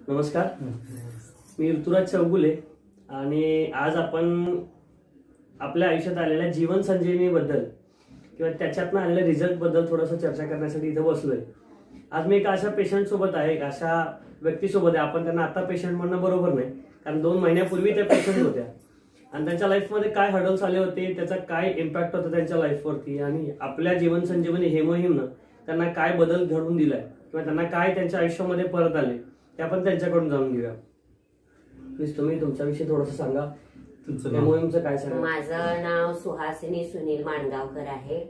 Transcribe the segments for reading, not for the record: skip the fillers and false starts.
नमस्कार, मी ऋतुराज चौगुले आणि आज आपण आपल्या आयुष्यात आलेल्या जीवन संजीवनीबद्दल किंवा त्याच्यातनं आलेल्या रिझल्टबद्दल थोडंसं चर्चा करण्यासाठी इथं बसलोय. आज मी एका अशा पेशंट सोबत आहे, एक अशा व्यक्तीसोबत आहे. आपण त्यांना आता पेशंट म्हणणं बरोबर नाही, कारण 2 महिन्यापूर्वी त्या पेशंट होत्या आणि त्यांच्या लाईफमध्ये काय हर्डल्स आले होते, त्याचा काय इम्पॅक्ट होता त्यांच्या लाईफवरती आणि आपल्या जीवन संजीवनी हे मोहीमनं त्यांना काय बदल घडवून दिलाय किंवा त्यांना काय त्यांच्या आयुष्यामध्ये परत आले ते आपण त्यांच्याकडून जाणून घेऊया. प्लीज तुम्ही तुमच्याविषयी थोडंसं सांगा, तुमचं मोहीमचं काय सांगा. माझं नाव सुहासिनी सुनील माणगावकर आहे.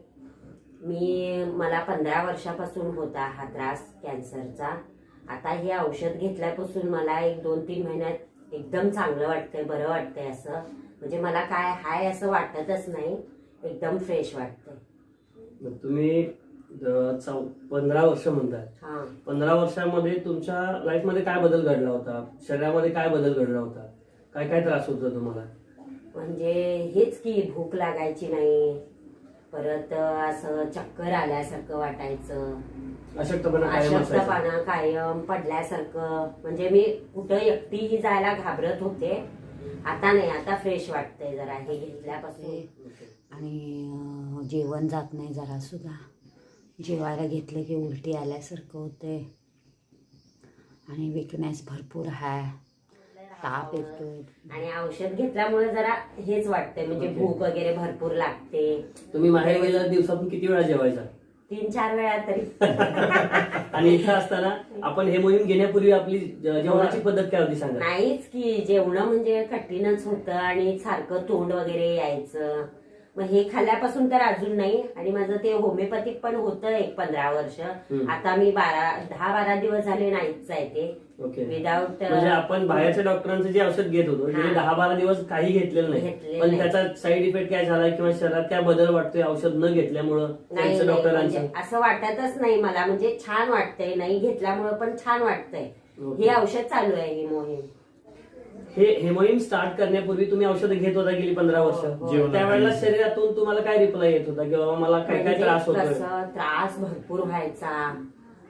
मला 15 वर्षापासून होता हा त्रास कॅन्सरचा. आता हे औषध घेतल्यापासून मला 1-2-3 महिन्यात एकदम चांगलं वाटतंय, बरं वाटतंय. असं म्हणजे मला काय हाय असं वाटतच नाही, एकदम फ्रेश वाटतंय. तुम्ही 15 वर्ष म्हणताय, 15 वर्षामध्ये तुमच्या लाईफ मध्ये काय बदल घडला होता, शरीरामध्ये काय बदल घडला होता, काय काय त्रास होत होता तुम्हाला? म्हणजे हेच की भूक लागायची नाही, परत असं चक्कर आल्यासारखं वाटायचं, अशक्तपणा कायम पडल्यासारखं. म्हणजे मी कुठं एकटीही जायला घाबरत होते. आता नाही, आता फ्रेश वाटतंय जरा हे घेतल्यापासून. आणि जेवण जात नाही जरा सुद्धा. जेवायला घेतलं की उलटी आल्यासारखं होते आणि विकनेस भरपूर आहे, ताप येतोय. आणि औषध घेतल्यामुळे जरा हेच वाटतंय, म्हणजे भूक वगैरे भरपूर लागते. तुम्ही माहेर गेल्या दिवसातून किती वेळा जेवायचा? 3-4 वेळा तरी. आणि इथं असताना आपण हे मोहीम घेण्यापूर्वी आपली जेवणाची पद्धत काय होती सांगा. नाहीच की, जेवण म्हणजे कठीणच होतं आणि सारखं तोंड वगैरे यायचं. मग हे खाल्ल्यापासून तर अजून नाही. आणि माझं ते होमिओपॅथिक पण होतं 15 वर्ष. आता मी 10-12 दिवस झाले नाहीच जायते. विदाऊट म्हणजे आपण बाहेरच्या डॉक्टरांचं जे औषध घेत होतो ते 10-12 दिवस काही घेतलेलं नाही, पण त्याचा साईड इफेक्ट काय झाला किंवा शरीरात काय बदल वाटतोय औषध न घेतल्यामुळं त्यांचं डॉक्टरांचं? असं वाटतच नाही मला. म्हणजे छान वाटतंय, नाही घेतल्यामुळे पण छान वाटतंय. हे औषध चालू आहे ही मोहीम. हे मोहीम स्टार्ट करण्यापूर्वी तुम्ही औषधं घेत होता गेली 15 वर्ष. त्यावेळेला शरीरातून तुम्हाला काय रिप्लाय येत होता किंवा मला काय काय त्रास होता? त्रास भरपूर व्हायचा.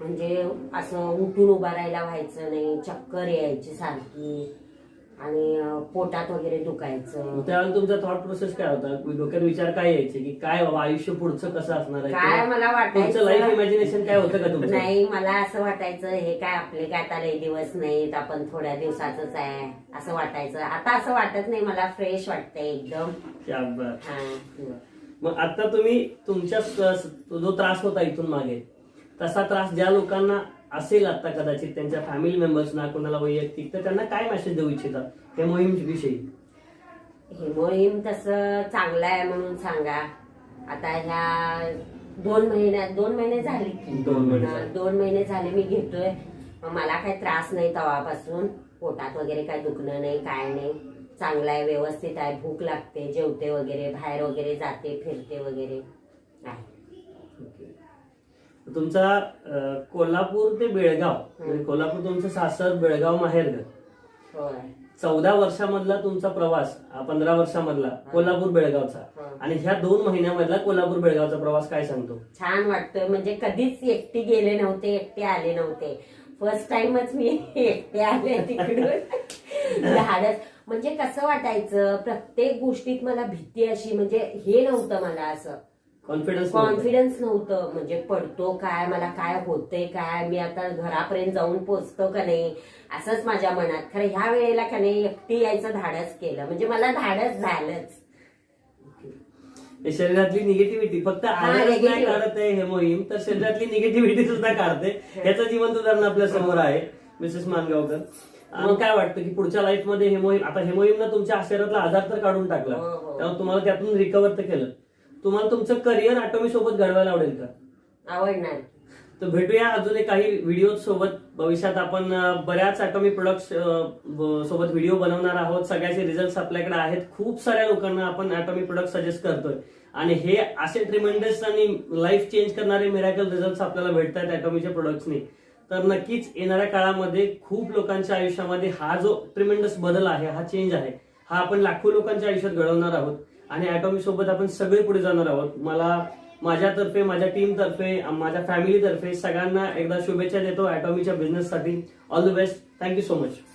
म्हणजे असं उठून उभा राहायला व्हायचं नाही, चक्कर यायची सारखी आणि पोटात वगैरे दुखायचं. त्यावेळेला तुमचा थॉट प्रोसेस काय होता? डोक्यात विचार काय यायचे की काय बाबा आयुष्य पुढचं कसं असणार आहे? काय मला वाटायचं, लाईफ इमॅजिनेशन काय होतं का तुमचं? नाही, मला असं वाटायचं हे काय आपले काय आता लई दिवस नाहीत, आपण थोड्या दिवसाचंच आहे असं वाटायचं. आता असं वाटत नाही, मला फ्रेश वाटतंय एकदम. मग आता तुम्ही तुमच्या जो त्रास होता इथून मागे, तसा त्रास ज्या लोकांना असेल आता कदाचित त्यांच्या फॅमिली मेंबर्सना, कोणाला वैयक्तिक, तर त्यांना काय मेसेज देऊ इच्छिता हे मोहीम विषयी? हे मोहीम तसं चांगलं आहे म्हणून सांगा. आता ह्या 2 महिने झाले की 2 महिने झाले मी घेतोय. मला काही त्रास नाही तेव्हापासून. पोटात वगैरे काय दुखणं नाही, काय नाही. चांगलं आहे, व्यवस्थित आहे. भूक लागते, जेवते वगैरे, बाहेर वगैरे जाते, फिरते वगैरे आहे. तुमचा कोल्हापूर ते बेळगाव, म्हणजे कोल्हापूर तुमचं सासर, बेळगाव माहेरघर. 14 वर्षामधला तुमचा प्रवास, 15 वर्षामधला कोल्हापूर बेळगावचा, आणि ह्या 2 महिन्यामधला कोल्हापूर बेळगावचा प्रवास काय सांगतो? छान वाटतोय. म्हणजे कधीच एकटी गेले नव्हते, एकटे आले नव्हते. फर्स्ट टाइमच मी एकटे आले तिकडून. धाडस म्हणजे कसं वाटायचं, प्रत्येक गोष्टीत मला भीती अशी, म्हणजे हे नव्हतं मला, असं कॉन्फिडन्स नव्हतं. म्हणजे पडतो काय, मला काय होतंय काय, मी आता घरापर्यंत जाऊन पोचतो का नाही, असंच माझ्या मनात. खरं ह्या वेळेला का नाही एकटी यायचं धाडस केलं, म्हणजे मला धाडस झालंच. शरीरातली निगेटिव्हिटी फक्त आवाज नाही काढत आहे हे मोहीम, तर शरीरातली निगेटिव्हिटी सुद्धा काढते. याचं जिवंत उदाहरण आपल्या समोर आहे मिसेस माणगावकर. मग काय वाटतं की पुढच्या लाईफ मध्ये हे मोहीम, आता हे मोहीमनं तुमच्या शरीरातला आजार तर काढून टाकला, त्यामुळे तुम्हाला त्यातून रिकव्हर तर केलं. तुम्हाला तुमचं करिअर ॲटॉमी सोबत घडवायला आवडेल का? आवडणार. तर भेटूया अजून काही व्हिडिओ सोबत. भविष्यात आपण बऱ्याच ॲटॉमी प्रोडक्ट्स सोबत व्हिडिओ बनवणार आहोत. सगळ्याचे रिझल्ट आपल्याकडे आहेत. खूप साऱ्या लोकांना आपण ॲटॉमी प्रोडक्ट सजेस्ट करतोय आणि हे असे ट्रिमेंडस आणि लाईफ चेंज करणारे मिरॅकल रिझल्ट आपल्याला भेटतात ॲटॉमीच्या प्रोडक्ट्सनी. तर नक्कीच येणाऱ्या काळामध्ये खूप लोकांच्या आयुष्यामध्ये हा जो ट्रिमेंडस बदल आहे, हा चेंज आहे, हा आपण लाखो लोकांच्या आयुष्यात घडवणार आहोत आणि ॲटॉमी सोबत आपण सगळे पुढे जाणार आहोत. मला माझ्यातर्फे, माझ्या टीमतर्फे, माझ्या फॅमिलीतर्फे सगळ्यांना एकदा शुभेच्छा देतो ॲटॉमीच्या बिझनेससाठी. All the best. Thank you so much.